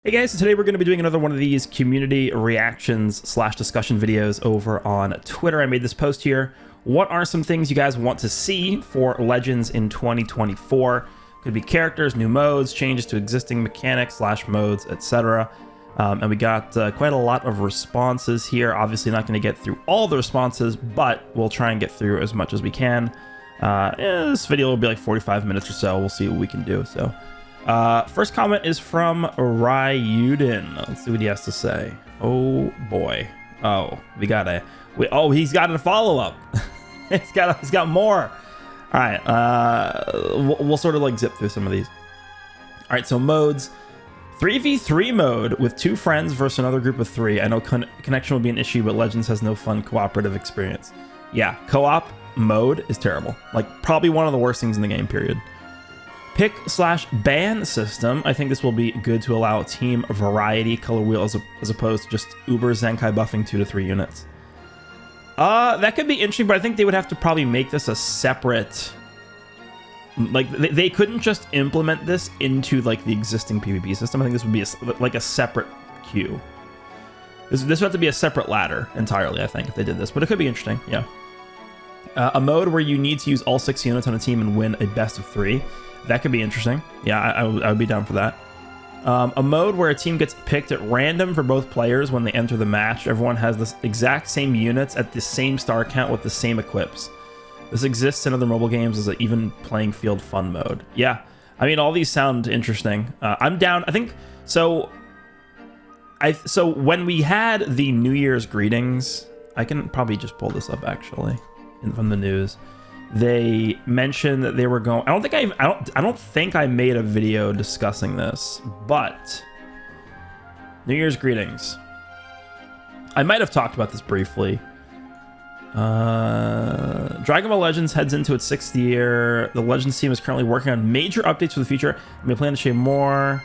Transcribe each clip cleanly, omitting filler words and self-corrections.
Hey guys, so today we're going to be doing another one of these community reactions / discussion videos over on Twitter. I made this post here. What are some things you guys want to see for Legends in 2024? Could be characters, new modes, changes to existing mechanics / modes, etc. And we got quite a lot of responses here. Obviously not going to get through all the responses, but we'll try and get through as much as we can. This video will be like 45 minutes or so. We'll see what we can do. So. First comment is from Ryuden. Let's see what he has to say. Oh boy. Oh, he's got a follow-up. he's got more. All right. We'll sort of like zip through some of these. All right. So modes. 3v3 mode with 2 friends versus another group of 3. I know connection will be an issue, but Legends has no fun cooperative experience. Yeah, co-op mode is terrible. Like probably one of the worst things in the game, period. Pick / ban system. I think this will be good to allow team variety, color wheel as opposed to just Uber Zenkai buffing 2 to 3 units. That could be interesting, but I think they would have to probably make this a separate. Like they couldn't just implement this into like the existing PvP system. I think this would be like a separate queue. This would have to be a separate ladder entirely. I think if they did this, but it could be interesting. Yeah. A mode where you need to use all 6 units on a team and win a best of 3. That could be interesting. Yeah, I would be down for that. A mode where a team gets picked at random for both players when they enter the match. Everyone has the exact same units at the same star count with the same equips. This exists in other mobile games as an even playing field fun mode. Yeah, I mean, all these sound interesting. I'm down. I think so. So when we had the New Year's greetings, I can probably just pull this up actually from the news. They mentioned that they were going. I don't think I made a video discussing this, but New Year's greetings. I might have talked about this briefly. Dragon Ball Legends heads into its 6th year. The Legends team is currently working on major updates for the future, and we plan to share more.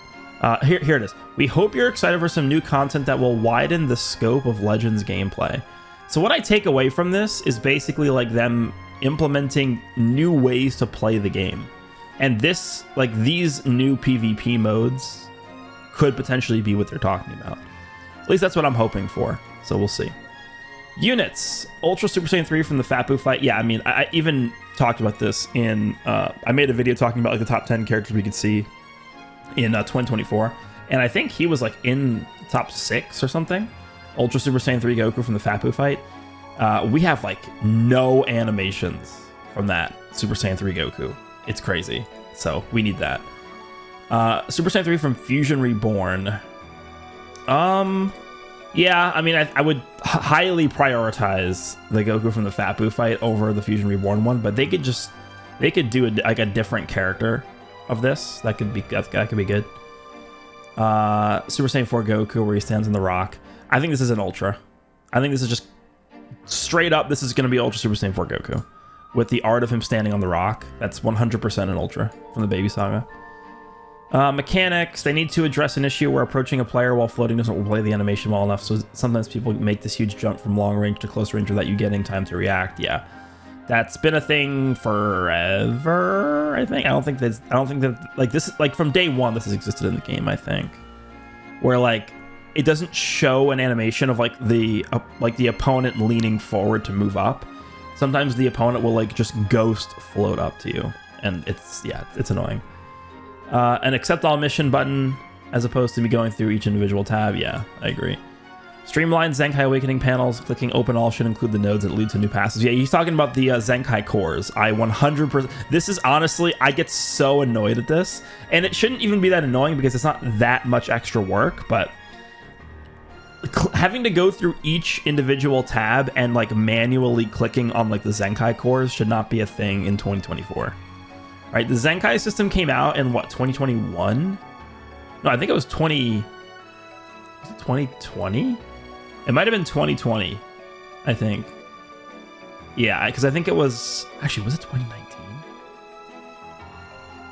Here it is. We hope you're excited for some new content that will widen the scope of Legends gameplay. So what I take away from this is basically like them implementing new ways to play the game, and this, like these new PvP modes, could potentially be what they're talking about. At least that's what I'm hoping for. So we'll see. Units. Ultra Super Saiyan 3 from the Fat Boo fight. Yeah, I mean, I even talked about this in. I made a video talking about like the top 10 characters we could see in 2024, and I think he was like in top 6 or something. Ultra Super Saiyan 3 Goku from the Fat Boo fight. We have like no animations from that Super Saiyan 3 Goku. It's crazy. So we need that. Super Saiyan 3 from Fusion Reborn. Yeah, I mean, I would highly prioritize the Goku from the Fat Boo fight over the Fusion Reborn one, but they could do like a different character of this. That could be good. Super Saiyan 4 Goku where he stands on the rock. I think this is an Ultra. I think this is just straight up, this is going to be Ultra Super Saiyan 4 Goku. With the art of him standing on the rock. That's 100% an Ultra from the Baby Saga. Mechanics. They need to address an issue where approaching a player while floating doesn't play the animation well enough. So sometimes people make this huge jump from long range to close range without you getting time to react. Yeah. That's been a thing forever, I think. I don't think that like this, like from day one, this has existed in the game, I think. Where like, it doesn't show an animation of like the opponent leaning forward to move up. Sometimes the opponent will like just ghost float up to you, and it's annoying. An accept all mission button as opposed to me going through each individual tab. Yeah, I agree. Streamlined Zenkai Awakening panels. Clicking open all should include the nodes that lead to new passes. Yeah, he's talking about the Zenkai cores. I 100%. This is honestly, I get so annoyed at this, and it shouldn't even be that annoying because it's not that much extra work, but having to go through each individual tab and like manually clicking on like the Zenkai cores should not be a thing in 2024. All right, the Zenkai system came out in what, 2021? No, I think it was 2020. It might have been 2020, I think. Yeah, because I think it was actually, was it 2019?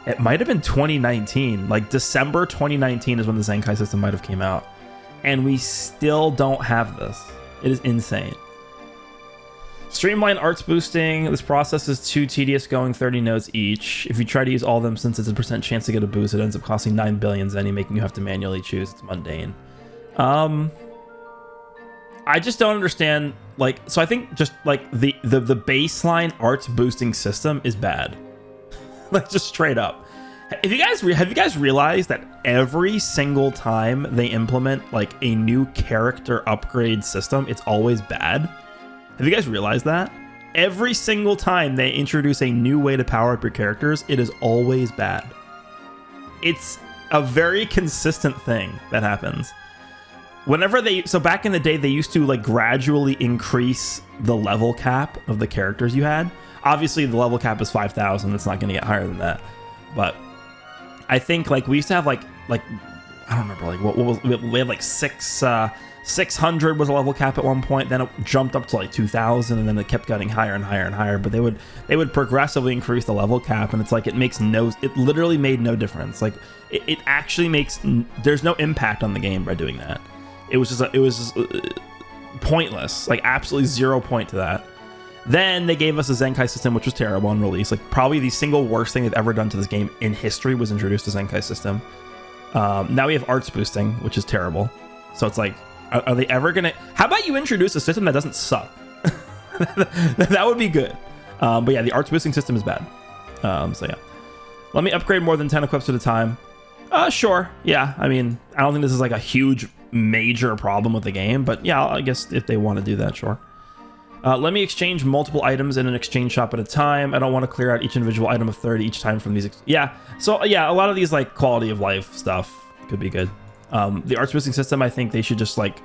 It might have been 2019. Like December 2019 is when the Zenkai system might have came out. And we still don't have this. It is insane. Streamline arts boosting. This process is too tedious, going 30 nodes each. If you try to use all of them, since it's a % chance to get a boost, it ends up costing 9 billion Zenny, making you have to manually choose. It's mundane. I just don't understand, like, so I think just like the baseline arts boosting system is bad. Like, just straight up. If you guys have you guys realized that every single time they implement like a new character upgrade system, it's always bad? Have you guys realized that? Every single time they introduce a new way to power up your characters, it is always bad. It's a very consistent thing that happens. Whenever so back in the day, they used to like gradually increase the level cap of the characters you had. Obviously, the level cap is 5,000. It's not going to get higher than that. But I think like we used to have like I don't remember, like what was, we had like 600 was a level cap at one point. Then it jumped up to like 2,000, and then it kept getting higher and higher and higher. But they would progressively increase the level cap, and it's like it literally made no difference. Like it actually makes, there's no impact on the game by doing that. It was just pointless, like absolutely 0 point to that. Then they gave us a Zenkai system, which was terrible on release. Like probably the single worst thing they've ever done to this game in history was introduced a Zenkai system. Now we have arts boosting, which is terrible. So it's like, are they ever gonna? How about you introduce a system that doesn't suck? That would be good. But yeah, the arts boosting system is bad. So yeah, let me upgrade more than 10 equips at a time. Sure. Yeah. I mean, I don't think this is like a huge major problem with the game, but yeah, I guess if they want to do that, sure. Let me exchange multiple items in an exchange shop at a time. I don't want to clear out each individual item of 30 each time from these. Yeah. So yeah, a lot of these like quality of life stuff could be good. The arts boosting system, I think they should just like,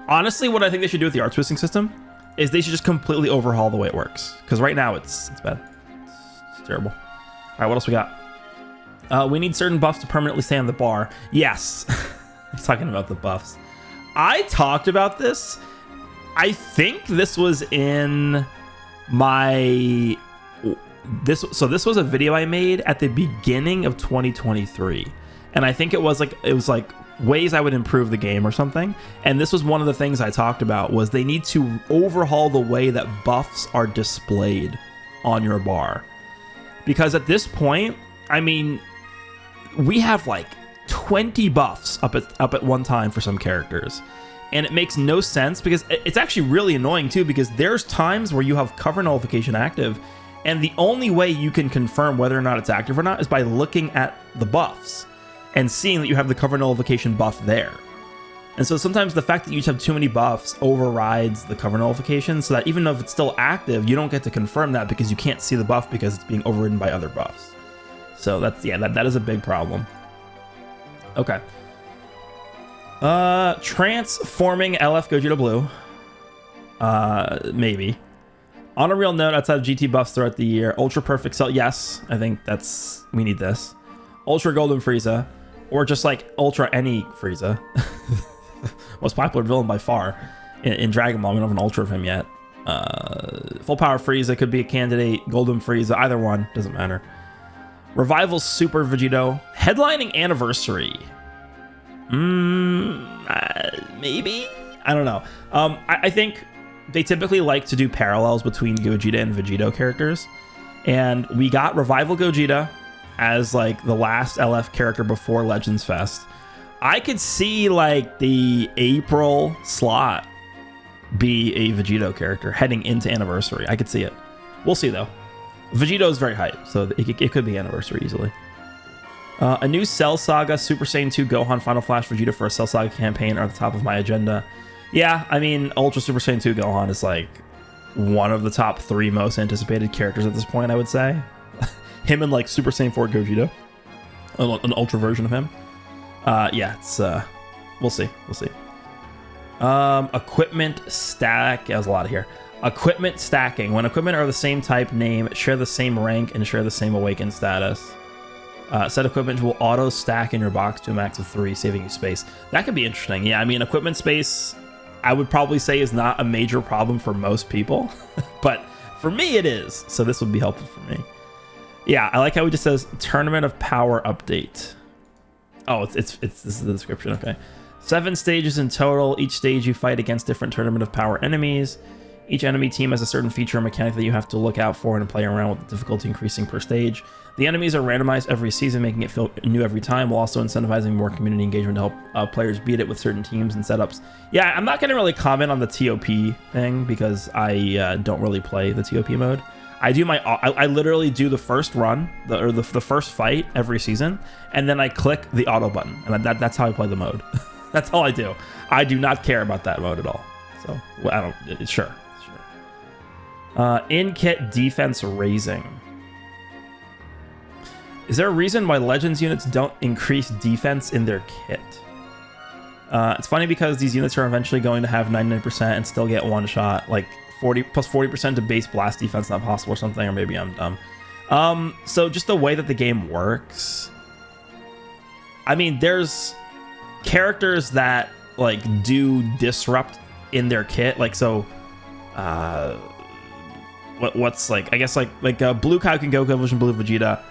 honestly, what I think they should do with the arts boosting system is they should just completely overhaul the way it works. Because right now it's bad. It's terrible. All right, what else we got? We need certain buffs to permanently stay on the bar. Yes. He's talking about the buffs. I talked about this. I think this was in my... This was a video I made at the beginning of 2023. And I think it was like ways I would improve the game or something. And this was one of the things I talked about, was they need to overhaul the way that buffs are displayed on your bar. Because at this point, I mean, we have like 20 buffs up at one time for some characters. And it makes no sense, because it's actually really annoying too, because there's times where you have cover nullification active, and the only way you can confirm whether or not it's active or not is by looking at the buffs and seeing that you have the cover nullification buff there. And so sometimes the fact that you just have too many buffs overrides the cover nullification, so that even though if it's still active, you don't get to confirm that because you can't see the buff because it's being overridden by other buffs. So that's, yeah, that is a big problem. Okay. Transforming LF Gogeta Blue. Maybe. On a real note, outside of GT buffs throughout the year, Ultra Perfect Cell, yes, I think we need this. Ultra Golden Frieza, or just like Ultra any Frieza. Most popular villain by far in Dragon Ball. We don't have an Ultra of him yet. Full Power Frieza could be a candidate. Golden Frieza, either one, doesn't matter. Revival Super Vegito. Headlining Anniversary. Maybe? I don't know. I think they typically like to do parallels between Gogeta and Vegito characters. And we got Revival Gogeta as like the last LF character before Legends Fest. I could see like the April slot be a Vegito character heading into Anniversary. I could see it. We'll see though. Vegito is very hype, so it could be Anniversary easily. A new Cell Saga, Super Saiyan 2, Gohan, Final Flash, Vegeta for a Cell Saga campaign are at the top of my agenda. Yeah, I mean, Ultra Super Saiyan 2 Gohan is like one of the top 3 most anticipated characters at this point, I would say. Him and like Super Saiyan 4 Gogeta, an Ultra version of him. Yeah, it's we'll see. Equipment stack. There's a lot here. Equipment stacking. When equipment are the same type, name, share the same rank, and share the same awakened status. Set equipment will auto stack in your box to a max of 3, saving you space. That could be interesting. Yeah, I mean, equipment space, I would probably say, is not a major problem for most people, but for me it is. So this would be helpful for me. Yeah, I like how it just says Tournament of Power update. Oh, this is the description. Okay, 7 stages in total. Each stage you fight against different Tournament of Power enemies. Each enemy team has a certain feature or mechanic that you have to look out for and play around with, the difficulty increasing per stage. The enemies are randomized every season, making it feel new every time, while also incentivizing more community engagement to help players beat it with certain teams and setups. Yeah, I'm not going to really comment on the TOP thing because I don't really play the TOP mode. I literally do the first run, the first fight every season, and then I click the auto button, and that's how I play the mode. That's all I do. I do not care about that mode at all. So I don't. Sure. In-kit defense raising. Is there a reason why Legends units don't increase defense in their kit? It's funny because these units are eventually going to have 99% and still get one shot, like 40 plus 40% to base blast defense not possible or something, or maybe I'm dumb. So just the way that the game works, I mean, there's characters that like do disrupt in their kit, like so. What's like, I guess like Blue Kaioken Goku Evolution Blue Vegeta,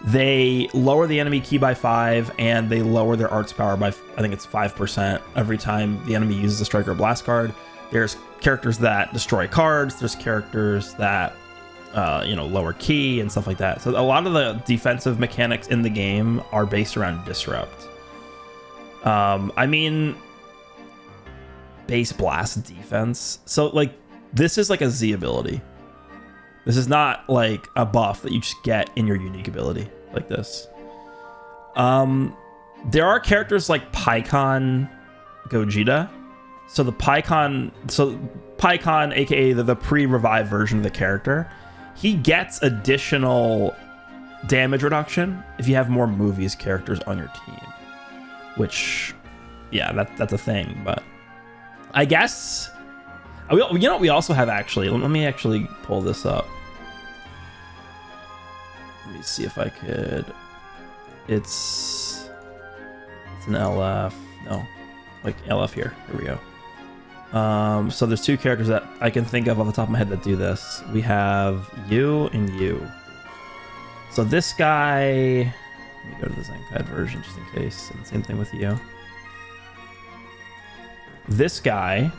they lower the enemy ki by 5 and they lower their arts power by, I think it's 5% every time the enemy uses a strike or blast card. There's characters that destroy cards. There's characters that lower ki and stuff like that. So a lot of the defensive mechanics in the game are based around disrupt. I mean, base blast defense. So like this is like a Z ability. This is not like a buff that you just get in your unique ability like this. There are characters like Pikkon Gogeta. So the Pikkon, aka the pre-revive version of the character, he gets additional damage reduction if you have more movies characters on your team. Which, yeah, that's a thing. But I guess, we also have actually. Let me actually pull this up. Let me see if I could. It's an LF. No, like LF here. Here we go. So there's two characters that I can think of off the top of my head that do this. We have you and you. So this guy. Let me go to the Zenkai version just in case. And same thing with you. This guy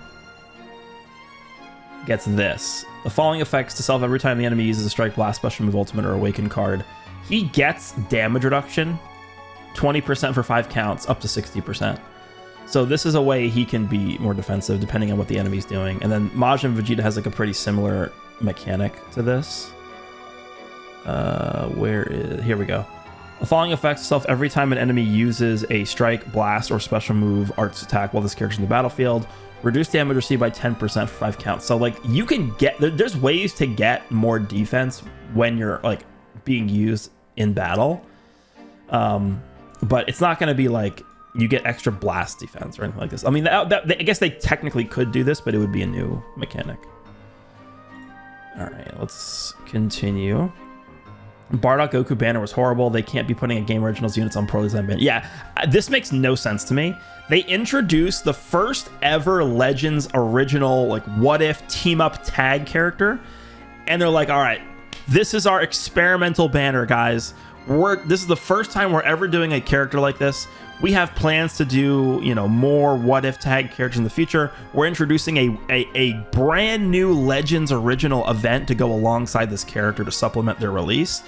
gets this. The following effects to self every time the enemy uses a strike, blast, special move, ultimate, or awaken card. He gets damage reduction, 20% for 5 counts, up to 60%. So this is a way he can be more defensive depending on what the enemy's doing. And then Majin Vegeta has like a pretty similar mechanic to this. Here we go. The following effects self every time an enemy uses a strike, blast, or special move arts attack while this character's in the battlefield. Reduce damage received by 10% for 5 counts. So like you can get, there's ways to get more defense when you're like being used in battle. But it's not going to be like you get extra blast defense or anything like this. I mean, I guess they technically could do this, but it would be a new mechanic. All right, let's continue. Bardock Goku banner was horrible. They can't be putting a Game Originals units on poorly designed banner. Yeah, this makes no sense to me. They introduced the first ever Legends original, like, what if team up tag character. And they're like, all right, this is our experimental banner, guys. This is the first time we're ever doing a character like this. We have plans to do, more what if tag characters in the future. We're introducing a brand new Legends original event to go alongside this character to supplement their release.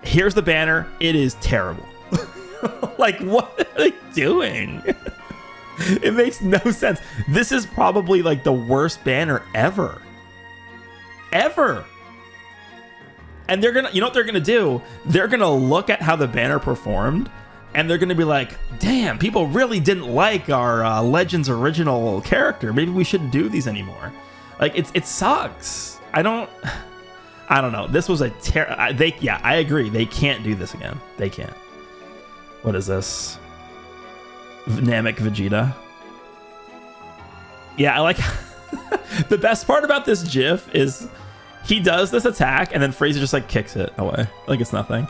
Here's the banner. It is terrible. Like, what are they doing? It makes no sense. This is probably like the worst banner ever. And they're gonna, what they're gonna do? They're gonna look at how the banner performed, and they're gonna be like, "Damn, people really didn't like our Legends original character. Maybe we shouldn't do these anymore." Like, it sucks. I don't know. This was a I agree. They can't do this again. They can't. What is this? Namek Vegeta. Yeah, I like. The best part about this GIF is he does this attack and then Frieza just like kicks it away like it's nothing.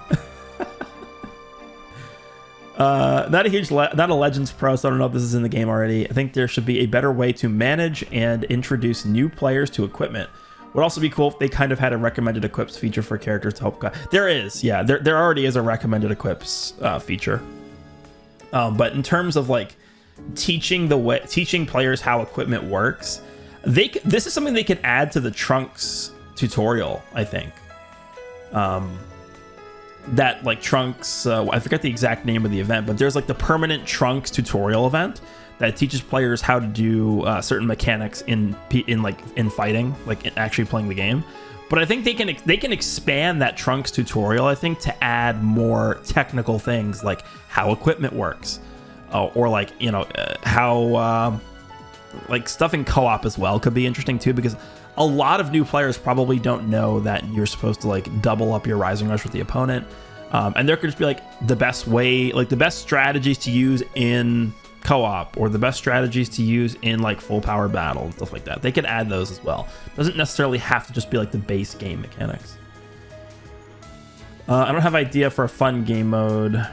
Not a Legends pro, so I don't know if this is in the game already. I think there should be a better way to manage and introduce new players to equipment. Would also be cool if they kind of had a recommended equips feature for characters to help. There is, yeah, there already is a recommended equips feature. But in terms of like teaching players how equipment works, This is something they could add to the Trunks tutorial, I think. That like Trunks, I forget the exact name of the event, but there's like the permanent Trunks tutorial event that teaches players how to do certain mechanics in fighting, like in actually playing the game. But I think they can expand that Trunks tutorial, I think, to add more technical things like how equipment works, or like, you know, how like stuff in co-op as well could be interesting too, because a lot of new players probably don't know that you're supposed to like double up your Rising Rush with the opponent, and there could just be like the best way, like the best strategies to use in co-op, or the best strategies to use in like full power battle and stuff like that. They could add those as well. Doesn't necessarily have to just be like the base game mechanics. I don't have idea for a fun game mode.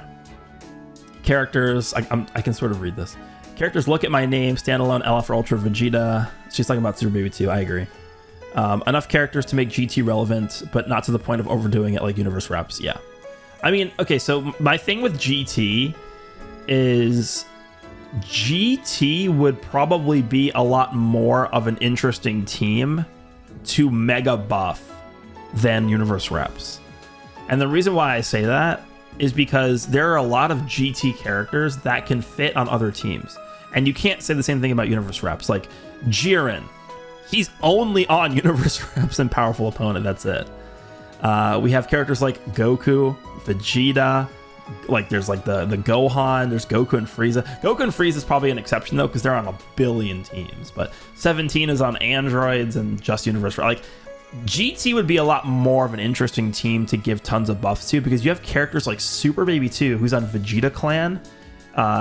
Characters, I can sort of read this. Characters look at my name, standalone LF or Ultra Vegeta. She's talking about Super Baby 2, I agree. Enough characters to make GT relevant, but not to the point of overdoing it like Universe Reps. Yeah. I mean, okay, so my thing with GT is GT would probably be a lot more of an interesting team to mega buff than Universe Reps. And the reason why I say that is because there are a lot of GT characters that can fit on other teams. And you can't say the same thing about Universe Reps. Like Jiren, he's only on Universe Reps and Powerful Opponent, that's it. We have characters like Goku, Vegeta, like there's like the Gohan, there's Goku and Frieza. Goku and Frieza is probably an exception though, because they're on a billion teams, but 17 is on androids and just Universe. Like GT would be a lot more of an interesting team to give tons of buffs to, because you have characters like Super Baby 2, who's on Vegeta Clan.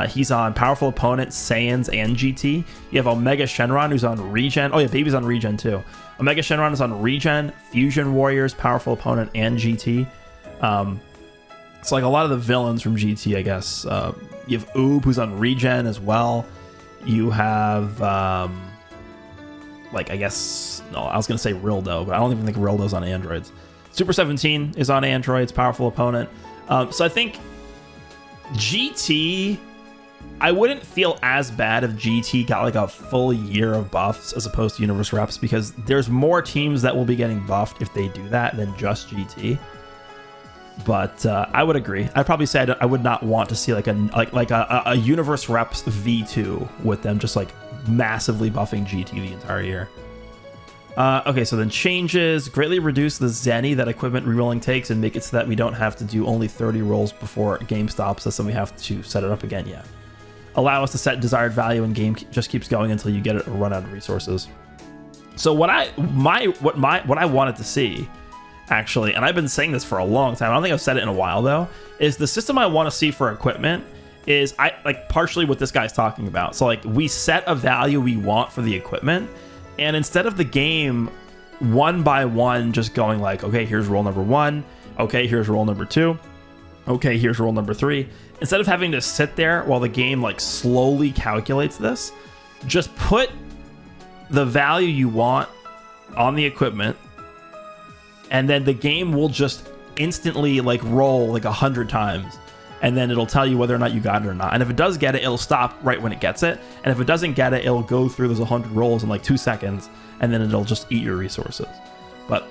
He's on Powerful Opponent, Saiyans, and GT. You have Omega Shenron, who's on Regen. Oh yeah, Baby's on Regen too. Omega Shenron is on Regen, Fusion Warriors, Powerful Opponent, and GT. It's like a lot of the villains from GT, I guess. You have Oob, who's on Regen as well. You have, like, I guess, no, I was going to say Rildo, but I don't even think Rildo's on androids. Super 17 is on androids, Powerful Opponent. So I think GT, I wouldn't feel as bad if GT got like a full year of buffs as opposed to Universe Reps, because there's more teams that will be getting buffed if they do that than just GT. But I would agree. I'd probably say I would not want to see like a Universe Reps V2 with them just like massively buffing GT the entire year. Okay, so then changes. Greatly reduce the Zenny that equipment rerolling takes and make it so that we don't have to do only 30 rolls before game stops us and we have to set it up again. Yeah. Allow us to set desired value and game just keeps going until you get it or run out of resources. So what I wanted to see, actually, and I've been saying this for a long time, I don't think I've said it in a while though, is the system I want to see for equipment is partially what this guy's talking about. So like we set a value we want for the equipment, and instead of the game one by one just going like, okay, here's roll number 1, okay, here's roll number 2, okay, here's roll number 3, instead of having to sit there while the game like slowly calculates this, just put the value you want on the equipment, and then the game will just instantly like roll like 100 times, and then it'll tell you whether or not you got it or not. And if it does get it, it'll stop right when it gets it, and if it doesn't get it, it'll go through those 100 rolls in like 2 seconds, and then it'll just eat your resources. But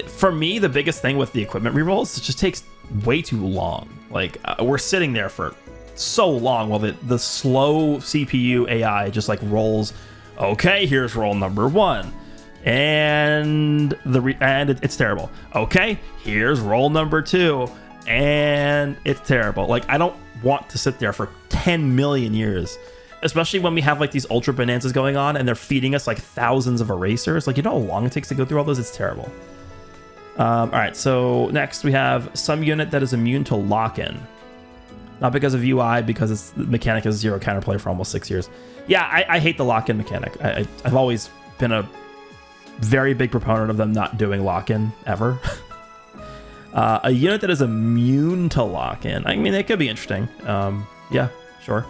for me, the biggest thing with the equipment rerolls, it just takes way too long. Like we're sitting there for so long while the slow CPU AI just like rolls. Okay, here's roll number 1. And it's terrible. Okay, here's roll number 2, and it's terrible. Like I don't want to sit there for 10 million years, especially when we have like these ultra bonanzas going on and they're feeding us like thousands of erasers. Like, you know how long it takes to go through all those? It's terrible. All right, so next we have some unit that is immune to lock-in, not because of UI, because the mechanic is 0 counterplay for almost 6 years. Yeah, I hate the lock-in mechanic. I've always been a very big proponent of them not doing lock-in ever. A unit that is immune to lock-in, I mean, it could be interesting. Yeah, sure.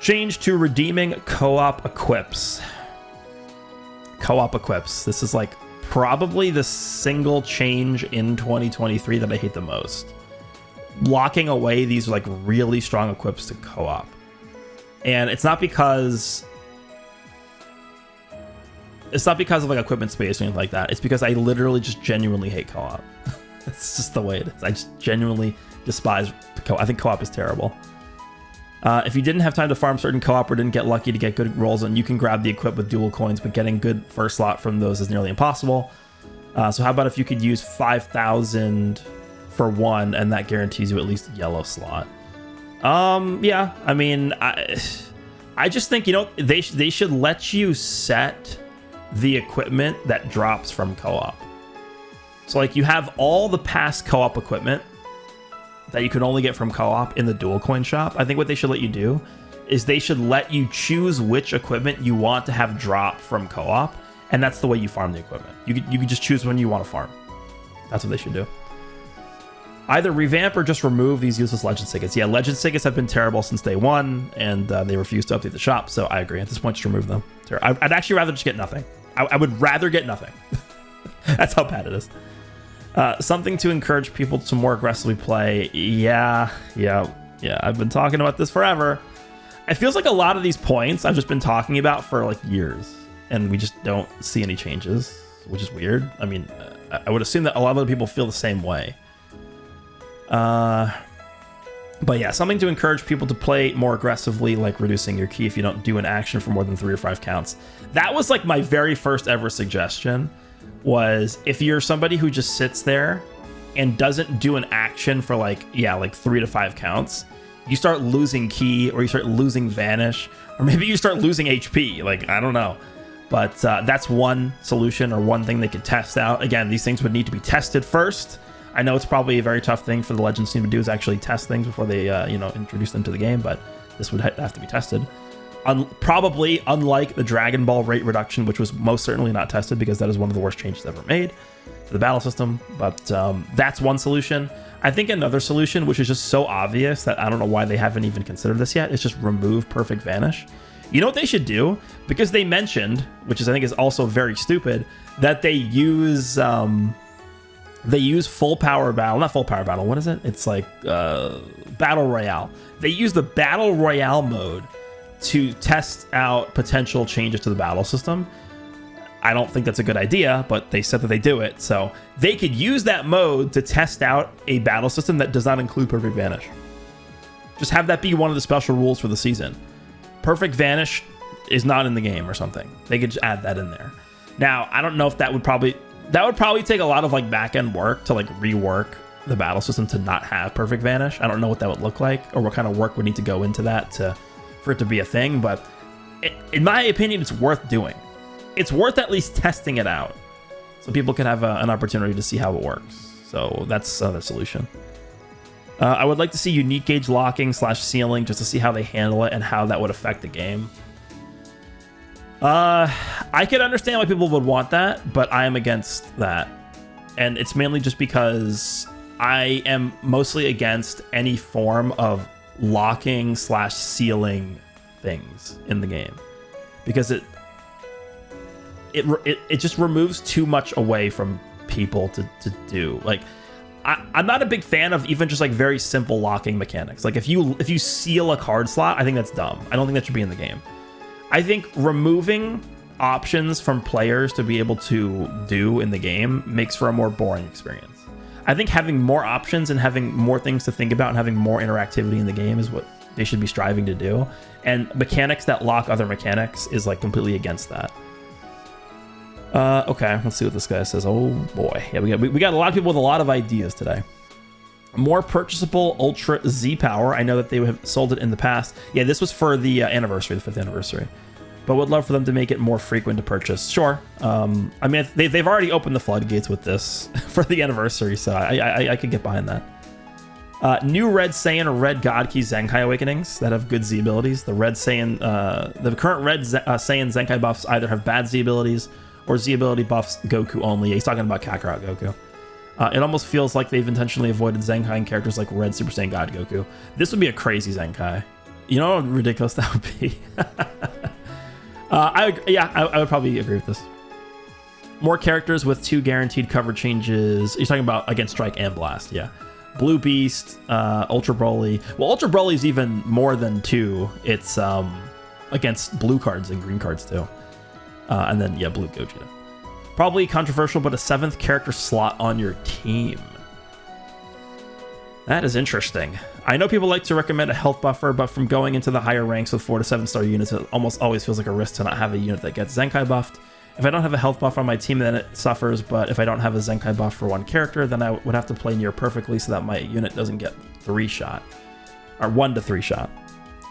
Change to redeeming co-op equips. Co-op equips. This is like probably the single change in 2023 that I hate the most. Locking away these like really strong equips to co-op. And it's not because It's not because of like equipment space or anything like that. It's because I literally just genuinely hate co-op. It's just the way it is. I just genuinely despise co-op. I think co-op is terrible. If you didn't have time to farm certain co-op or didn't get lucky to get good rolls on, you can grab the equip with dual coins, but getting good first slot from those is nearly impossible. So how about if you could use 5,000 for one, and that guarantees you at least a yellow slot? Yeah, I mean, I just think, you know, they should let you set the equipment that drops from co-op. So like you have all the past co-op equipment that you can only get from co-op in the dual coin shop. I think what they should let you do is they should let you choose which equipment you want to have drop from co-op, and that's the way you farm the equipment. You could just choose when you want to farm. That's what they should do. Either revamp or just remove these useless Legends tickets. Yeah, Legends tickets have been terrible since day one, and they refuse to update the shop, so I agree. At this point, just remove them. I'd actually rather just get nothing. I would rather get nothing. That's how bad it is. Something to encourage people to more aggressively play. Yeah. I've been talking about this forever. It feels like a lot of these points I've just been talking about for like years, and we just don't see any changes, which is weird. I mean, I would assume that a lot of other people feel the same way. But yeah, something to encourage people to play more aggressively, like reducing your key if you don't do an action for more than 3 or 5 counts. That was like my very first ever suggestion, was if you're somebody who just sits there and doesn't do an action for like 3 to 5 counts, you start losing key, or you start losing vanish, or maybe you start losing HP. Like, I don't know. But that's one solution, or one thing they could test out. Again, these things would need to be tested first. I know it's probably a very tough thing for the Legends team to do, is actually test things before they introduce them to the game, but this would have to be tested. Probably unlike the Dragon Ball rate reduction, which was most certainly not tested, because that is one of the worst changes ever made to the battle system. But that's one solution. I think another solution, which is just so obvious that I don't know why they haven't even considered this yet, is just remove Perfect Vanish. You know what they should do? Because they mentioned, which is I think is also very stupid, that they use full power battle, not full power battle. What is it? It's like battle royale. They use the battle royale mode to test out potential changes to the battle system. I don't think that's a good idea, but they said that they do it. So they could use that mode to test out a battle system that does not include Perfect Vanish. Just have that be one of the special rules for the season. Perfect Vanish is not in the game or something. They could just add that in there. Now, I don't know if that would probably take a lot of like back-end work to like rework the battle system to not have Perfect Vanish. I don't know what that would look like, or what kind of work would need to go into that for it to be a thing, but in my opinion, it's worth doing. It's worth at least testing it out, so people can have an opportunity to see how it works. So that's the solution. I would like to see unique gauge locking / sealing, just to see how they handle it and how that would affect the game. I could understand why people would want that, but I am against that. And it's mainly just because I am mostly against any form of locking / sealing things in the game, because it just removes too much away from people to do. Like, I'm not a big fan of even just like very simple locking mechanics. Like if you seal a card slot, I think that's dumb. I don't think that should be in the game. I think removing options from players to be able to do in the game makes for a more boring experience. I think having more options and having more things to think about and having more interactivity in the game is what they should be striving to do. And mechanics that lock other mechanics is like completely against that. Okay, let's see what this guy says. Oh boy, yeah, we got a lot of people with a lot of ideas today. More purchasable Ultra Z Power. I know that they have sold it in the past. Yeah, this was for the anniversary, the 5th anniversary. But would love for them to make it more frequent to purchase. Sure. I mean, they've already opened the floodgates with this for the anniversary, so I could get behind that. New Red Saiyan or Red God Key Zenkai Awakenings that have good Z abilities. The Red Saiyan, the current Red Saiyan Zenkai buffs either have bad Z abilities or Z ability buffs Goku only. Yeah, he's talking about Kakarot Goku. It almost feels like they've intentionally avoided Zenkai in characters like Red Super Saiyan God Goku. This would be a crazy Zenkai. You know how ridiculous that would be? I would probably agree with this. More characters with 2 guaranteed cover changes. You're talking about against Strike and Blast, yeah. Blue Beast, Ultra Broly. Well, Ultra Broly is even more than 2. It's against blue cards and green cards too. And then, yeah, blue Gogeta. Probably controversial, but a 7th character slot on your team. That is interesting. I know people like to recommend a health buffer, but from going into the higher ranks with 4 to 7 star units, it almost always feels like a risk to not have a unit that gets Zenkai buffed. If I don't have a health buff on my team, then it suffers, but if I don't have a Zenkai buff for one character, then I would have to play near perfectly so that my unit doesn't get 3-shot. Or 1 to 3-shot.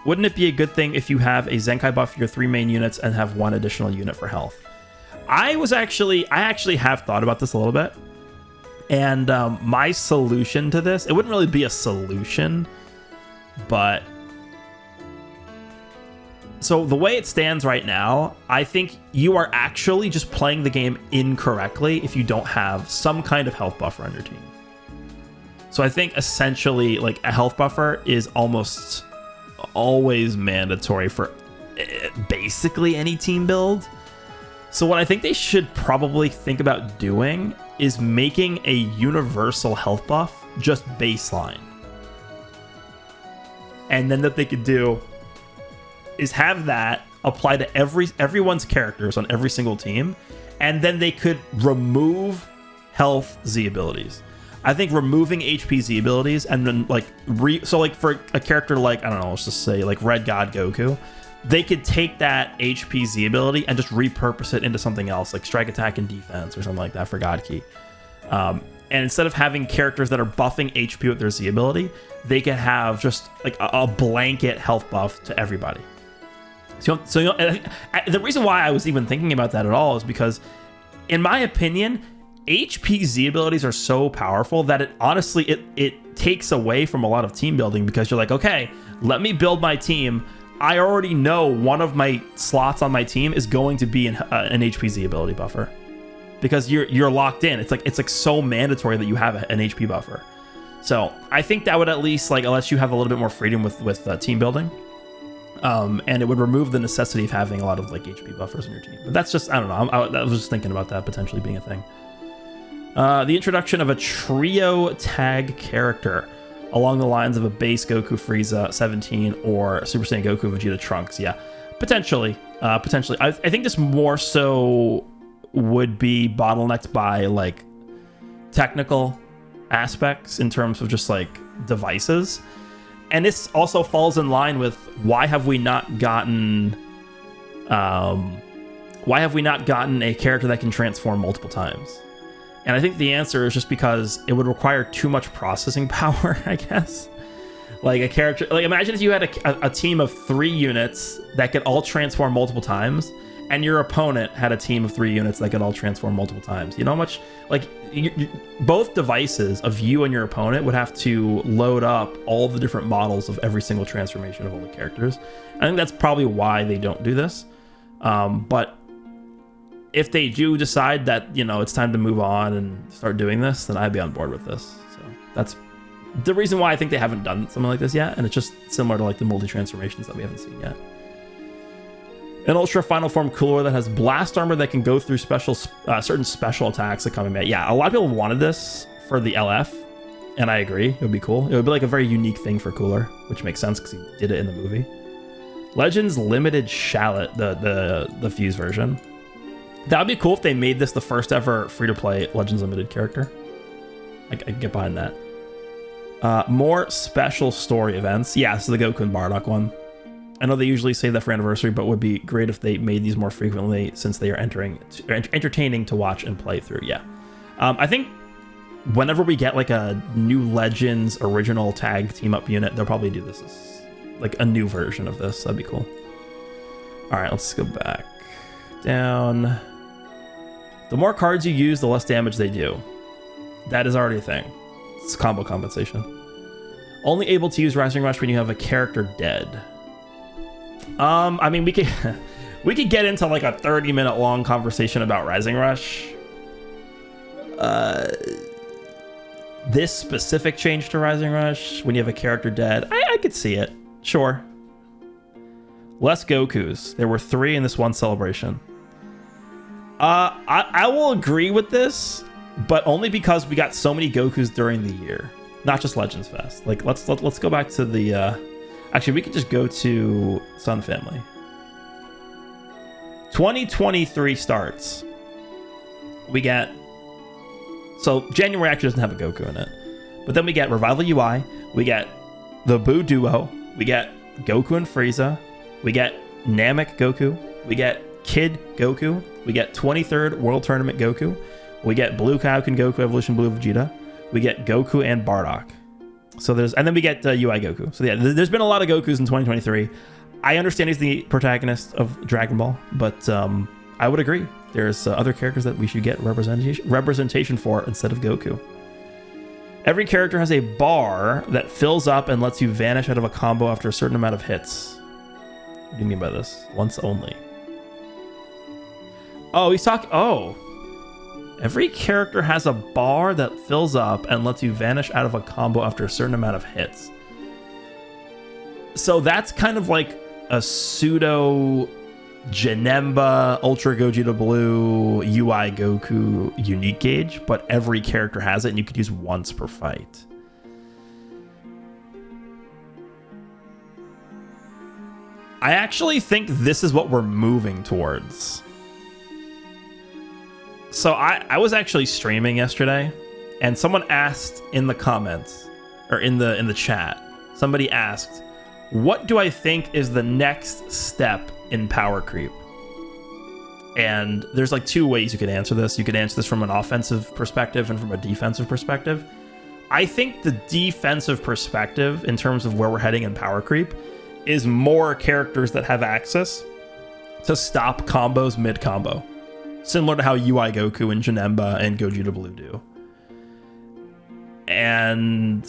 Wouldn't it be a good thing if you have a Zenkai buff for your 3 main units and have 1 additional unit for health? I actually have thought about this a little bit. And my solution to this, it wouldn't really be a solution, but so the way it stands right now, I think you are actually just playing the game incorrectly if you don't have some kind of health buffer on your team. So I think essentially like a health buffer is almost always mandatory for basically any team build. So what I think they should probably think about doing is making a universal health buff just baseline. And then what they could do is have that apply to everyone's characters on every single team, and then they could remove health Z abilities. I think removing HP Z abilities and then like so like for a character like, I don't know, let's just say like Red God Goku, they could take that HP Z ability and just repurpose it into something else, like strike, attack, and defense or something like that for God Ki. And instead of having characters that are buffing HP with their Z ability, they can have just like a blanket health buff to everybody. So the reason why I was even thinking about that at all is because, in my opinion, HP Z abilities are so powerful that it honestly it takes away from a lot of team building, because you're like, okay, let me build my team. I already know one of my slots on my team is going to be an HPZ ability buffer, because you're locked in. It's like so mandatory that you have an HP buffer. So I think that would at least like let you have a little bit more freedom with team building, and it would remove the necessity of having a lot of like HP buffers in your team. But that's just, I don't know. I was just thinking about that potentially being a thing. The introduction of a trio tag character along the lines of a base Goku Frieza 17 or Super Saiyan Goku Vegeta Trunks. Yeah, potentially. I think this more so would be bottlenecked by like technical aspects in terms of just like devices. And this also falls in line with why have we not gotten a character that can transform multiple times? And I think the answer is just because it would require too much processing power, I guess. Like a character, like imagine if you had a team of 3 units that could all transform multiple times, and your opponent had a team of 3 units that could all transform multiple times. You know how much, like, both devices of you and your opponent would have to load up all the different models of every single transformation of all the characters. I think that's probably why they don't do this. But if they do decide that, you know, it's time to move on and start doing this, then I'd be on board with this. So that's the reason why I think they haven't done something like this yet. And it's just similar to like the multi-transformations that we haven't seen yet. An Ultra Final Form Cooler that has blast armor that can go through certain special attacks that come in. Yeah, a lot of people wanted this for the LF, and I agree. It would be cool. It would be like a very unique thing for Cooler, which makes sense because he did it in the movie. Legends Limited Shallot, the Fuse version. That would be cool if they made this the first ever free-to-play Legends Limited character. I can get behind that. More special story events. Yeah, this is the Goku and Bardock one. I know they usually save that for anniversary, but it would be great if they made these more frequently, since they are entertaining to watch and play through. Yeah. I think whenever we get like a new Legends original tag team up unit, they'll probably do this as like a new version of this. That'd be cool. All right, let's go back down. The more cards you use, the less damage they do. That is already a thing. It's combo compensation. Only able to use Rising Rush when you have a character dead. I mean, we could get into like a 30-minute long conversation about Rising Rush. This specific change to Rising Rush when you have a character dead, I could see it. Sure. Less Gokus. There were 3 in this one celebration. I will agree with this, but only because we got so many Gokus during the year, not just Legends Fest. Like let's go back to the actually we could just go to Sun Family. 2023 starts. We get... So January actually doesn't have a Goku in it. But then we get Revival UI. We get the Buu Duo. We get Goku and Frieza. We get Namek Goku. We get Kid Goku. We get 23rd World Tournament Goku. We get Blue Kaioken Goku Evolution Blue Vegeta. We get Goku and Bardock. So there's, and then we get UI Goku. So yeah, there's been a lot of Gokus in 2023. I understand he's the protagonist of Dragon Ball, but I would agree. There's other characters that we should get representation for instead of Goku. Every character has a bar that fills up and lets you vanish out of a combo after a certain amount of hits. What do you mean by this? Once only. Oh, he's talking... Oh. Every character has a bar that fills up and lets you vanish out of a combo after a certain amount of hits. So that's kind of like a pseudo Janemba, Ultra Gogeta Blue, UI Goku unique gauge, but every character has it and you could use once per fight. I actually think this is what we're moving towards. So I was actually streaming yesterday, and someone asked in the comments, or in the chat, somebody asked, what do I think is the next step in power creep? And there's like two ways you could answer this. You could answer this from an offensive perspective and from a defensive perspective. I think the defensive perspective, in terms of where we're heading in power creep, is more characters that have access to stop combos mid-combo. Similar to how UI Goku and Janemba and Gogeta Blue do. And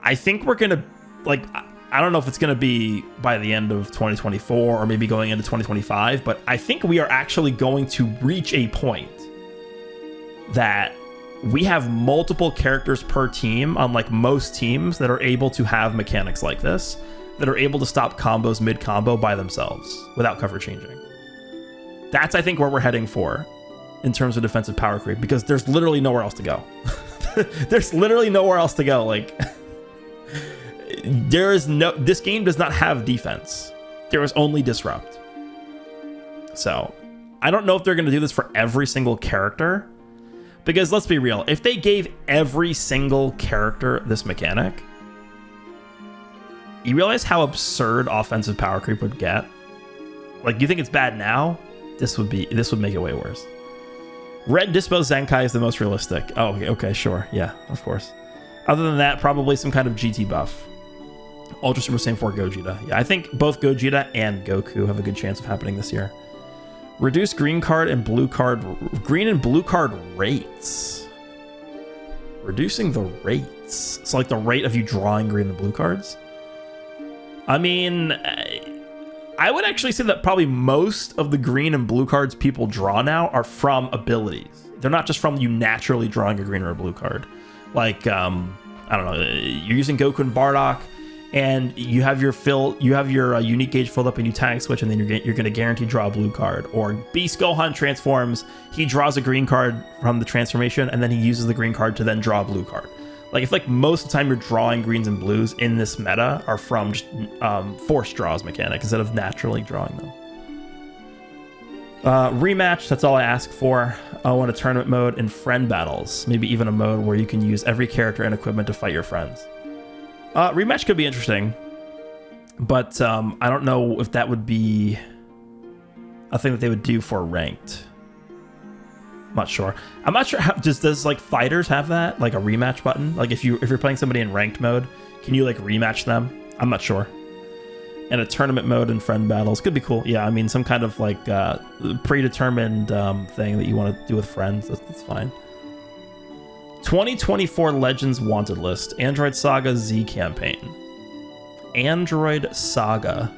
I think we're going to, like, I don't know if it's going to be by the end of 2024 or maybe going into 2025, but I think we are actually going to reach a point that we have multiple characters per team, unlike most teams that are able to have mechanics like this, that are able to stop combos mid-combo by themselves without cover changing. That's, I think, where we're heading for in terms of defensive power creep, because there's literally nowhere else to go. There's literally nowhere else to go. Like, there is no... This game does not have defense. There is only disrupt. So, I don't know if they're going to do this for every single character, because let's be real, if they gave every single character this mechanic, you realize how absurd offensive power creep would get? Like, you think it's bad now? This would make it way worse. Red Dispo Zenkai is the most realistic. Oh, okay, sure. Yeah, of course. Other than that, probably some kind of GT buff. Ultra Super Saiyan 4 Gogeta. Yeah, I think both Gogeta and Goku have a good chance of happening this year. Reduce green and blue card rates. Reducing the rates. It's like the rate of you drawing green and blue cards. I mean, I would actually say that probably most of the green and blue cards people draw now are from abilities. They're not just from you naturally drawing a green or a blue card. Like, I don't know, you're using Goku and Bardock, and you have your unique gauge filled up and you tag switch, and then you're going to guarantee draw a blue card. Or Beast Gohan transforms, he draws a green card from the transformation, and then he uses the green card to then draw a blue card. Like, if like most of the time you're drawing greens and blues in this meta are from just forced draws mechanic instead of naturally drawing them. Rematch, that's all I ask for. I want a tournament mode and friend battles. Maybe even a mode where you can use every character and equipment to fight your friends. Rematch could be interesting, but I don't know if that would be a thing that they would do for ranked. I'm not sure. I'm not sure how does like fighters have that, like a rematch button? Like if you're playing somebody in ranked mode, can you like rematch them? I'm not sure. And a tournament mode and friend battles could be cool. Yeah, I mean some kind of like predetermined thing that you want to do with friends. That's fine. 2024 Legends Wanted List. Android Saga Z campaign. Android Saga.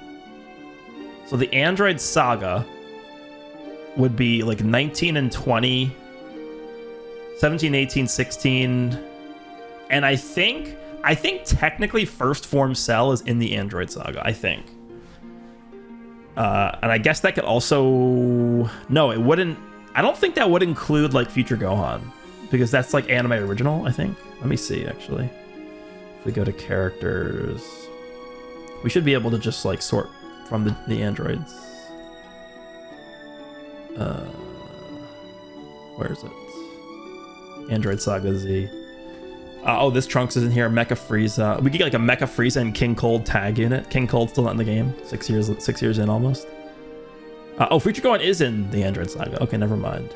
So the Android Saga would be like 19 and 20, 17, 18, 16, and I think technically First Form Cell is in the Android Saga, I think. And I guess that could also... No, it wouldn't... I don't think that would include like Future Gohan, because that's like anime original, I think. Let me see, actually. If we go to characters, we should be able to just like sort from the androids. Where is it? Android Saga Z. Oh, this Trunks is in here. Mecha Frieza. We could get like a Mecha Frieza and King Cold tag unit. King Cold's still not in the game. 6 years in almost. Oh, Future Gohan is in the Android Saga. Okay, never mind.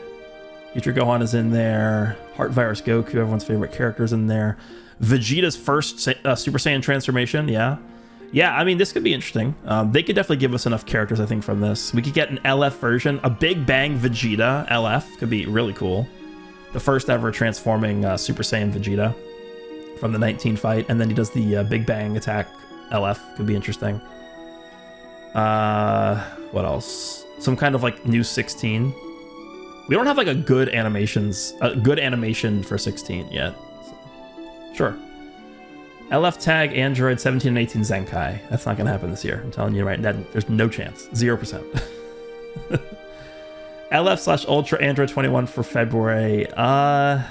Future Gohan is in there. Heart Virus Goku, everyone's favorite characters in there. Vegeta's first Super Saiyan transformation. Yeah. Yeah, I mean, this could be interesting. They could definitely give us enough characters, I think, from this. We could get an LF version. A Big Bang Vegeta LF could be really cool. The first ever transforming Super Saiyan Vegeta from the 19 fight. And then he does the Big Bang attack LF. Could be interesting. What else? Some kind of like new 16. We don't have like a good animation for 16 yet. So, sure. LF tag Android 17 and 18 Zenkai. That's not going to happen this year. I'm telling you right now, there's no chance. 0%. LF / Ultra Android 21 for February. I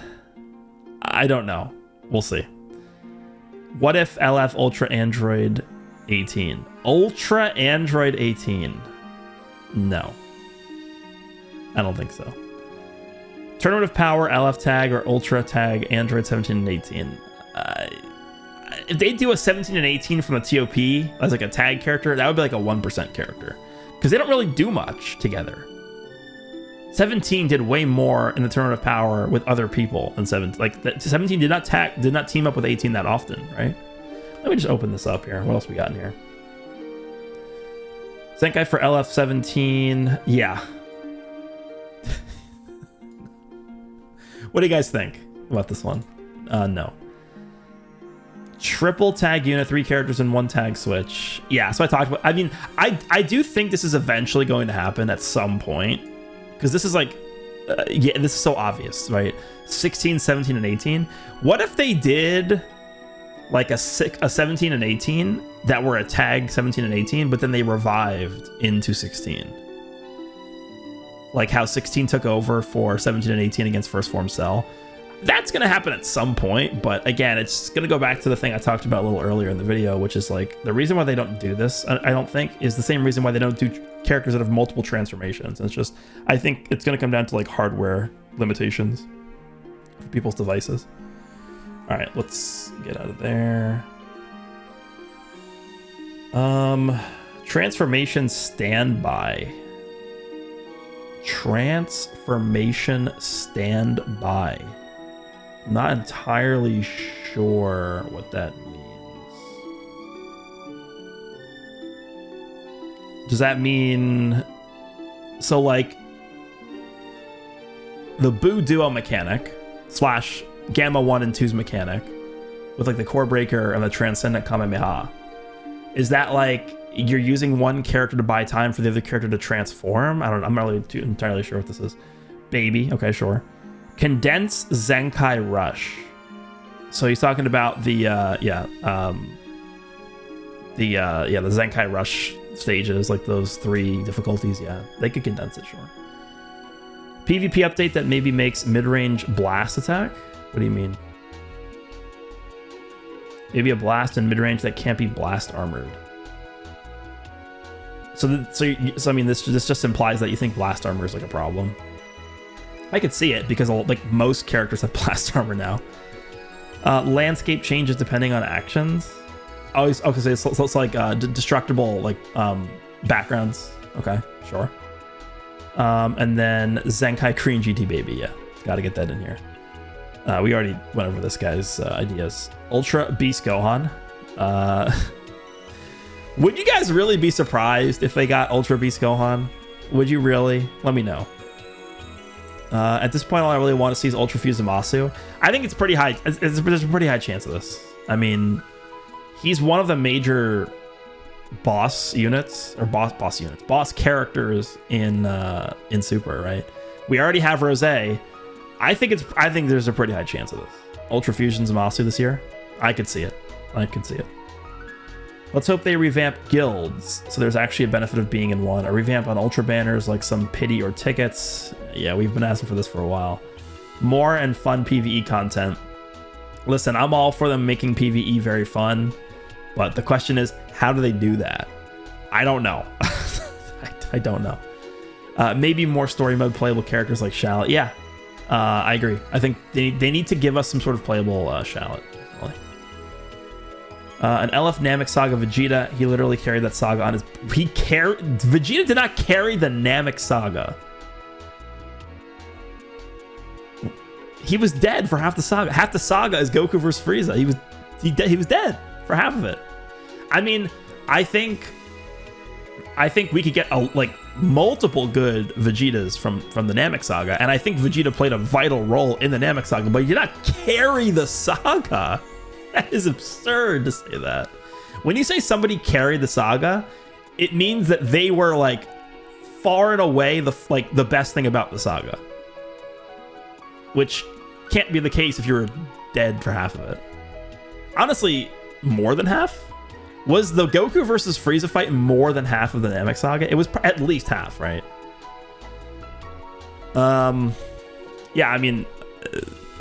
don't know. We'll see. What if LF Ultra Android 18? Ultra Android 18. No. I don't think so. Tournament of Power, LF tag, or Ultra tag Android 17 and 18. If they do a 17 and 18 from the TOP as like a tag character, that would be like a 1% character. Because they don't really do much together. 17 did way more in the Tournament of Power with other people than 17. Like 17 did not team up with 18 that often, right? Let me just open this up here. What else we got in here? Zenkai for LF 17. Yeah. What do you guys think about this one? No. Triple tag unit, 3 characters and 1 tag switch. Yeah, so I talked about, I mean, I do think this is eventually going to happen at some point. Because this is like, yeah, this is so obvious, right? 16, 17, and 18. What if they did like a 17 and 18 that were a tag 17 and 18, but then they revived into 16? Like how 16 took over for 17 and 18 against First Form Cell. That's going to happen at some point, but again, it's going to go back to the thing I talked about a little earlier in the video, which is like the reason why they don't do this, I don't think, is the same reason why they don't do characters that have multiple transformations. And it's just, I think it's going to come down to like hardware limitations for people's devices. All right, let's get out of there. Transformation standby. Transformation standby. Not entirely sure what that means. Does that mean... So, like, the Boo Duo mechanic / Gamma 1 and 2's mechanic with, like, the Core Breaker and the Transcendent Kamehameha. Is that, like, you're using one character to buy time for the other character to transform? I don't know. I'm not really entirely sure what this is. Baby. Okay, sure. Condensed Zenkai Rush. So he's talking about the Zenkai Rush stages, like those 3 difficulties. Yeah, they could condense it, sure. PvP update that maybe makes mid-range blast attack. What do you mean? Maybe a blast in mid-range that can't be blast armored. So I mean, this just implies that you think blast armor is like a problem. I could see it because like most characters have blast armor now. Landscape changes depending on actions. Oh, okay, so it's like destructible like backgrounds. Okay, sure. And then Zenkai Korean GT Baby. Yeah, got to get that in here. We already went over this guy's ideas. Ultra Beast Gohan. Would you guys really be surprised if they got Ultra Beast Gohan? Would you really? Let me know. At this point, all I really want to see is Ultra Fuse Zamasu. I think it's pretty high. There's a pretty high chance of this. I mean, he's one of the major boss units or boss characters in Super, right? We already have Rose. I think there's a pretty high chance of this. Ultra Fusion Zamasu this year. I could see it. Let's hope they revamp guilds, so there's actually a benefit of being in one. A revamp on Ultra banners, like some pity or tickets. Yeah, we've been asking for this for a while. More and fun PvE content. Listen, I'm all for them making PvE very fun, but the question is, how do they do that? I don't know. I don't know. Maybe more story mode playable characters like Shallot. Yeah, I agree. I think they need to give us some sort of playable Shallot. Definitely. An LF Namek Saga Vegeta. He literally carried that saga on his... Vegeta did not carry the Namek Saga. He was dead for half the saga. Half the saga is Goku versus Frieza. He was dead for half of it. I mean, I think we could get multiple good Vegetas from the Namek Saga, and I think Vegeta played a vital role in the Namek Saga, but he did not carry the saga. That is absurd to say that. When you say somebody carried the saga, it means that they were like far and away the best thing about the saga, which can't be the case if you're dead for half of it. Honestly, more than half. Was the Goku versus Frieza fight more than half of the Namek Saga? It was at least half, right? Yeah, I mean,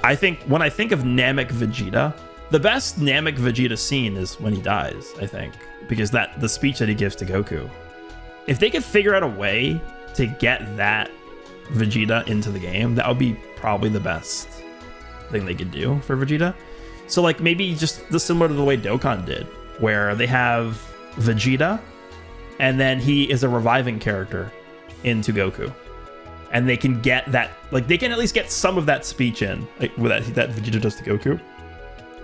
I think when I think of Namek Vegeta, the best Namek Vegeta scene is when he dies, I think, because the speech that he gives to Goku. If they could figure out a way to get that Vegeta into the game, that would be probably the best thing they could do for Vegeta. So like maybe just similar to the way Dokkan did, where they have Vegeta and then he is a reviving character into Goku, and they can get that, like they can at least get some of that speech in, like with that Vegeta does to Goku,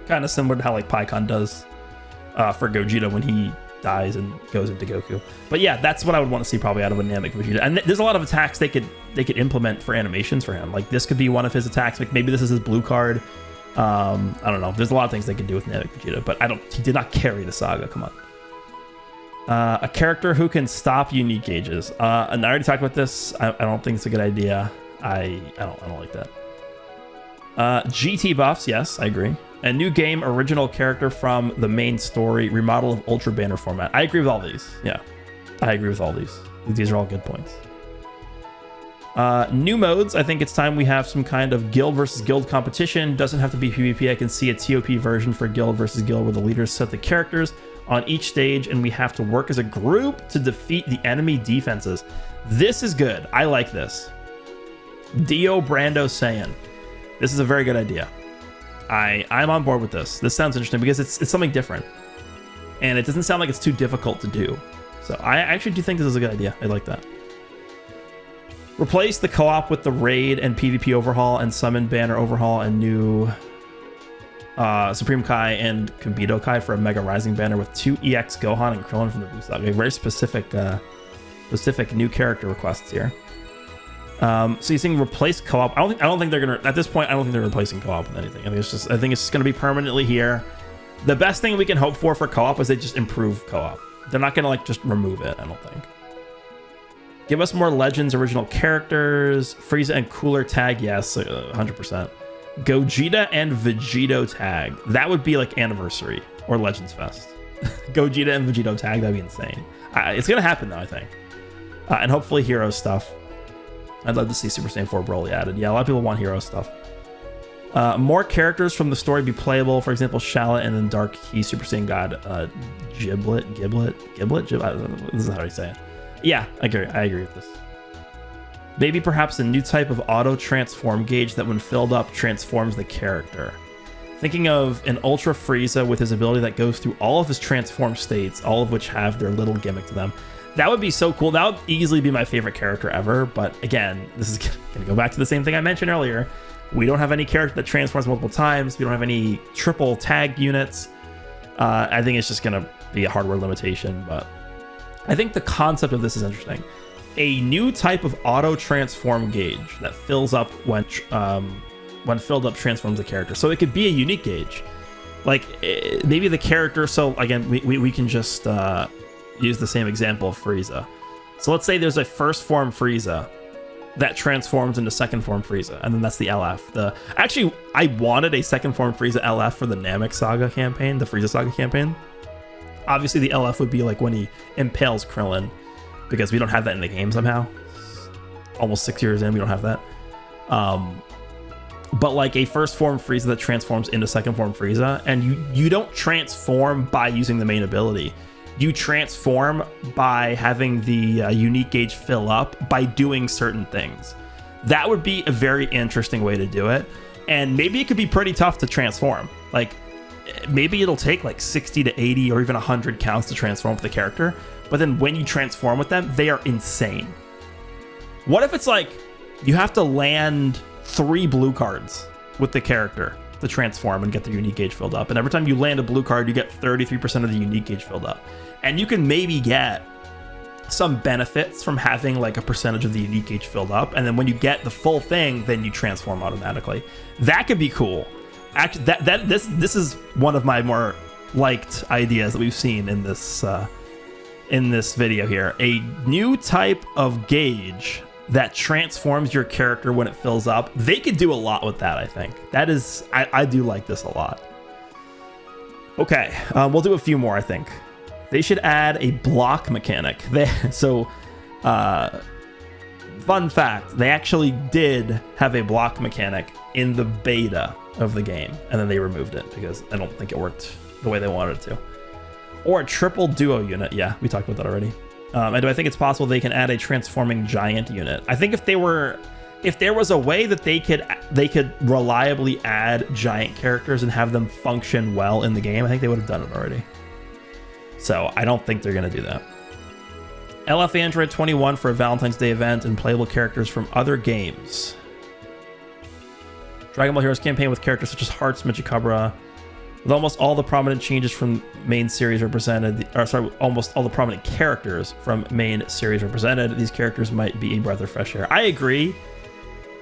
kind of similar to how like Pikkon does for Gogeta when he dies and goes into Goku. But yeah, that's what I would want to see probably out of a Namek Vegeta. And there's a lot of attacks they could implement for animations for him. Like this could be one of his attacks. Like maybe this is his blue card. I don't know. There's a lot of things they can do with Namek Vegeta, but he did not carry the saga. Come on. A character who can stop unique gauges. And I already talked about this. I don't think it's a good idea. I don't like that. GT buffs, yes, I agree. A new game, original character from the main story, remodel of Ultra Banner format. I agree with all these. Yeah, I agree with all these. These are all good points. New modes. I think it's time we have some kind of guild versus guild competition. Doesn't have to be PvP. I can see a TOP version for guild versus guild where the leaders set the characters on each stage and we have to work as a group to defeat the enemy defenses. This is good. I like this. Dio Brando Saiyan. This is a very good idea. I'm on board with this. This sounds interesting because it's something different. And it doesn't sound like it's too difficult to do. So I actually do think this is a good idea. I like that. Replace the co-op with the raid and PvP overhaul and summon banner overhaul and new Supreme Kai and Kibito Kai for a Mega Rising banner with 2 EX Gohan and Krillin from the Boost Saga. Very specific new character requests here. So you're saying replace co-op? I don't think they're gonna, at this point. I don't think they're replacing co-op with anything. I think it's just gonna be permanently here. The best thing we can hope for co-op is they just improve co-op. They're not gonna like just remove it. I don't think. Give us more Legends original characters. Frieza and Cooler Tag, yes, 100%. Gogeta and Vegito Tag. That would be like Anniversary or Legends Fest. Gogeta and Vegito Tag, that'd be insane. It's gonna happen though, I think. And hopefully hero stuff. I'd love to see Super Saiyan 4 Broly added. Yeah, a lot of people want hero stuff. More characters from the story be playable. For example, Shallot and then Dark Key Super Saiyan God Giblet. This is how you say it. Yeah, I agree with this. Maybe perhaps a new type of Autotransform Gauge that when filled up transforms the character. Thinking of an Ultra Frieza with his ability that goes through all of his transformed states, all of which have their little gimmick to them. That would be so cool. That would easily be my favorite character ever. But again, this is going to go back to the same thing I mentioned earlier. We don't have any character that transforms multiple times. We don't have any triple tag units. I think it's just going to be a hardware limitation. But I think the concept of this is interesting. A new type of Autotransform Gauge that fills up when filled up transforms the character. So it could be a unique gauge. Like maybe the character. So again, we can just... use the same example of Frieza. So let's say there's a first form Frieza that transforms into second form Frieza, and then that's the LF. Actually, I wanted a second form Frieza LF for the Namek Saga campaign, the Frieza Saga campaign. Obviously, the LF would be like when he impales Krillin, because we don't have that in the game somehow. Almost 6 years in, we don't have that. But like a first form Frieza that transforms into second form Frieza, and you don't transform by using the main ability. you transform by having the unique gauge fill up by doing certain things. That would be a very interesting way to do it. And maybe it could be pretty tough to transform. Like, maybe it'll take like 60 to 80 or even 100 counts to transform with the character. But then when you transform with them, they are insane. What if it's like you have to land 3 blue cards with the character to transform and get the unique gauge filled up? And every time you land a blue card, you get 33% of the unique gauge filled up. And you can maybe get some benefits from having like a percentage of the unique gauge filled up. And then when you get the full thing, then you transform automatically. That could be cool. Actually, this is one of my more liked ideas that we've seen in this video here. A new type of gauge that transforms your character when it fills up. They could do a lot with that, I think. That is, I do like this a lot. Okay, we'll do a few more, I think. They should add a block mechanic. Fun fact, they actually did have a block mechanic in the beta of the game, and then they removed it because I don't think it worked the way they wanted it to. Or a triple duo unit. Yeah, we talked about that already. And do I think it's possible they can add a transforming giant unit? I think if there was a way that they could reliably add giant characters and have them function well in the game, I think they would have done it already. So I don't think they're going to do that. LF Android 21 for a Valentine's Day event and playable characters from other games. Dragon Ball Heroes campaign with characters such as Hearts, Michikabra, with almost all the prominent changes from main series represented, almost all the prominent characters from main series represented. These characters might be a breath of fresh air. I agree.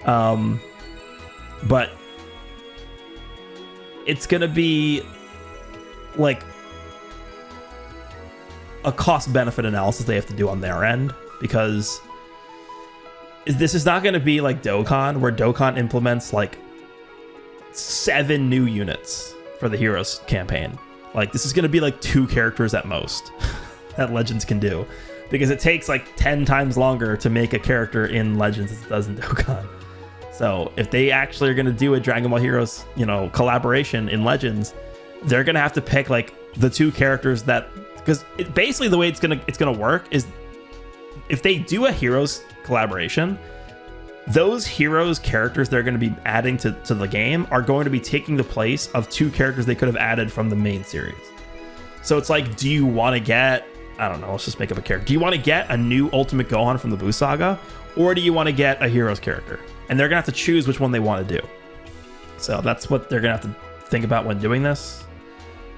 But it's going to be like a cost-benefit analysis they have to do on their end, because this is not going to be like Dokkan, where Dokkan implements like 7 new units for the Heroes campaign. Like, this is going to be like 2 characters at most that Legends can do, because it takes like 10 times longer to make a character in Legends as it does in Dokkan. So if they actually are going to do a Dragon Ball Heroes, collaboration in Legends, they're going to have to pick like the 2 characters that, because basically the way it's gonna work is if they do a Heroes collaboration, those Heroes characters they're going to be adding to the game are going to be taking the place of 2 characters they could have added from the main series. So it's like, do you want to get, I don't know, let's just make up a character. Do you want to get a new Ultimate Gohan from the Buu Saga, or do you want to get a Heroes character? And they're going to have to choose which one they want to do. So that's what they're going to have to think about when doing this.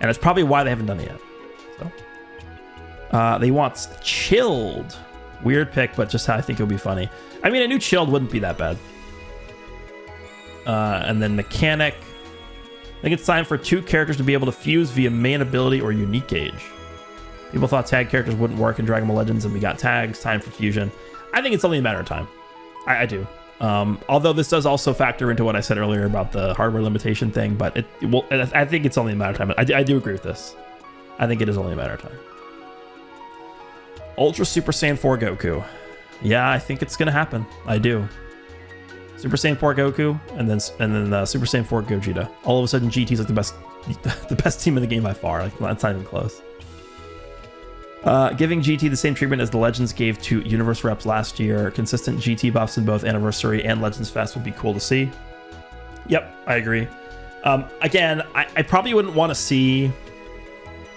And it's probably why they haven't done it yet. So they want Chilled. Weird pick, but just how I think it would be funny. I mean, a new Chilled wouldn't be that bad. And then Mechanic. I think it's time for 2 characters to be able to fuse via main ability or unique gauge. People thought tag characters wouldn't work in Dragon Ball Legends, and we got tags. Time for fusion. I think it's only a matter of time. I do. Although this does also factor into what I said earlier about the hardware limitation thing, but I think it's only a matter of time. I do agree with this. I think it is only a matter of time. Ultra Super Saiyan 4 Goku. Yeah, I think it's gonna happen. I do. Super Saiyan 4 Goku, and then Super Saiyan 4 Gogeta. All of a sudden, GT's like the best team in the game by far. Like, that's not even close. Giving GT the same treatment as the Legends gave to Universe reps last year. Consistent GT buffs in both Anniversary and Legends Fest would be cool to see. Yep, I agree. Again, I probably wouldn't want to see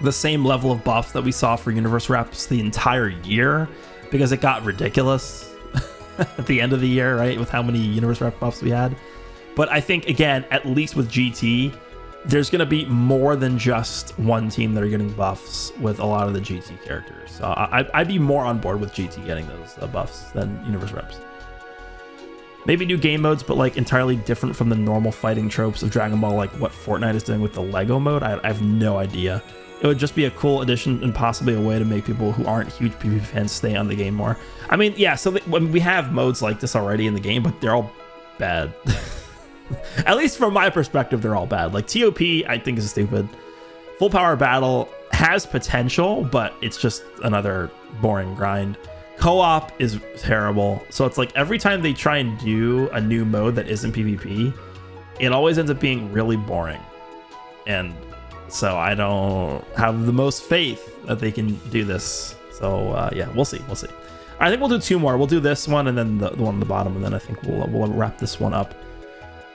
the same level of buffs that we saw for Universe reps the entire year, because it got ridiculous at the end of the year, right? With how many Universe rep buffs we had. But I think, again, at least with GT, there's going to be more than just one team that are getting buffs with a lot of the GT characters. So I'd be more on board with GT getting those buffs than Universe reps. Maybe new game modes, but like entirely different from the normal fighting tropes of Dragon Ball, like what Fortnite is doing with the Lego mode. I have no idea. It would just be a cool addition and possibly a way to make people who aren't huge PvP fans stay on the game more. I mean, yeah, so we have modes like this already in the game, but they're all bad. At least from my perspective, they're all bad. Like TOP, I think is stupid. Full Power Battle has potential, but it's just another boring grind. Co-op is terrible. So it's like every time they try and do a new mode that isn't PvP, it always ends up being really boring. And So I don't have the most faith that they can do this. So yeah, we'll see. I think we'll do 2 more. We'll do this one and then the one on the bottom, and then I think we'll wrap this one up.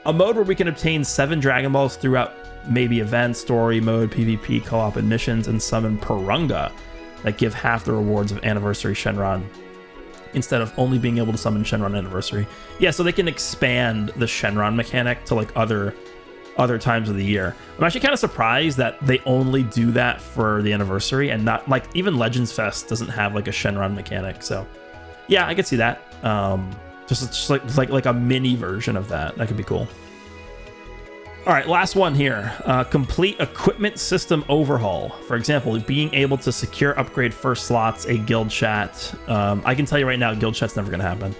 A mode where we can obtain 7 Dragon Balls throughout maybe events, story mode, PvP, co-op, and missions, and summon Purunga that give half the rewards of Anniversary Shenron instead of only being able to summon Shenron Anniversary. Yeah, so they can expand the Shenron mechanic to like other times of the year. I'm actually kind of surprised that they only do that for the anniversary and not like even Legends Fest doesn't have like a Shenron mechanic. So yeah, I could see that. Just like a mini version of that. That could be cool. All right, last one here. Complete equipment system overhaul. For example, being able to secure upgrade first slots, a guild chat. I can tell you right now, guild chat's never going to happen.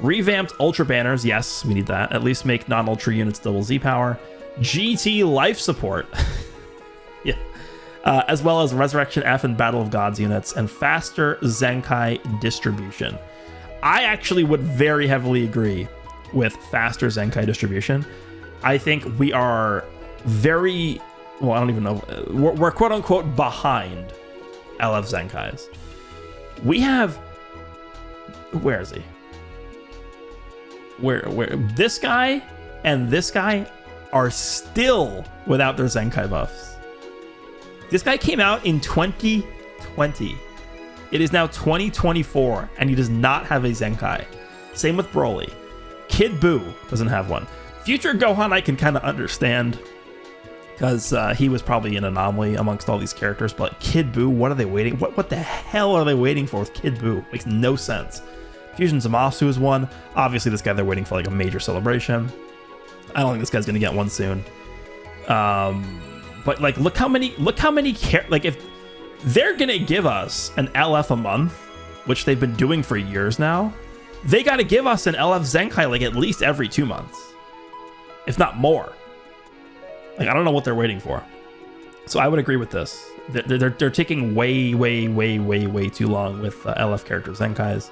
Revamped ultra banners. Yes, we need that. At least make non-ultra units double Z power. GT life support. Yeah. As well as Resurrection F and Battle of Gods units and faster Zenkai distribution. I actually would very heavily agree with faster Zenkai distribution. I think we are very, well, I don't even know. We're quote unquote behind LF Zenkais. We have, where is he? Where this guy and this guy are still without their Zenkai buffs. This guy came out in 2020. It is now 2024, and he does not have a Zenkai. Same with Broly. Kid Buu doesn't have one. Future Gohan I can kind of understand, because he was probably an anomaly amongst all these characters, but Kid Buu, what are they waiting? What the hell are they waiting for with Kid Buu? Makes no sense. Fusion Zamasu is one. Obviously, this guy they're waiting for like a major celebration. I don't think this guy's gonna get one soon. But like, look how many like if they're gonna give us an LF a month, which they've been doing for years now, they got to give us an LF Zenkai like at least every 2 months, if not more. Like, I don't know what they're waiting for. So I would agree with this. They're taking way too long with LF character Zenkais.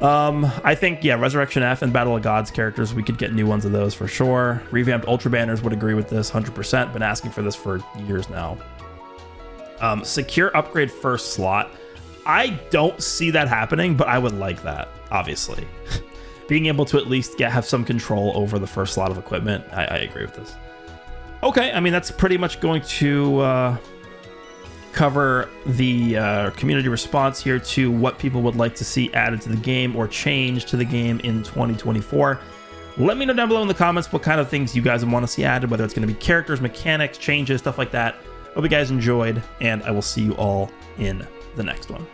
I think, yeah, Resurrection F and Battle of Gods characters, we could get new ones of those for sure. Revamped Ultra Banners would agree with this 100%. Been asking for this for years now. Secure upgrade first slot. I don't see that happening, but I would like that, obviously. Being able to at least have some control over the first slot of equipment. I agree with this. Okay, I mean, that's pretty much going to cover the community response here to what people would like to see added to the game or changed to the game in 2024. Let me know down below in the comments what kind of things you guys want to see added, whether it's going to be characters, mechanics, changes, stuff like that. Hope you guys enjoyed, and I will see you all in the next one.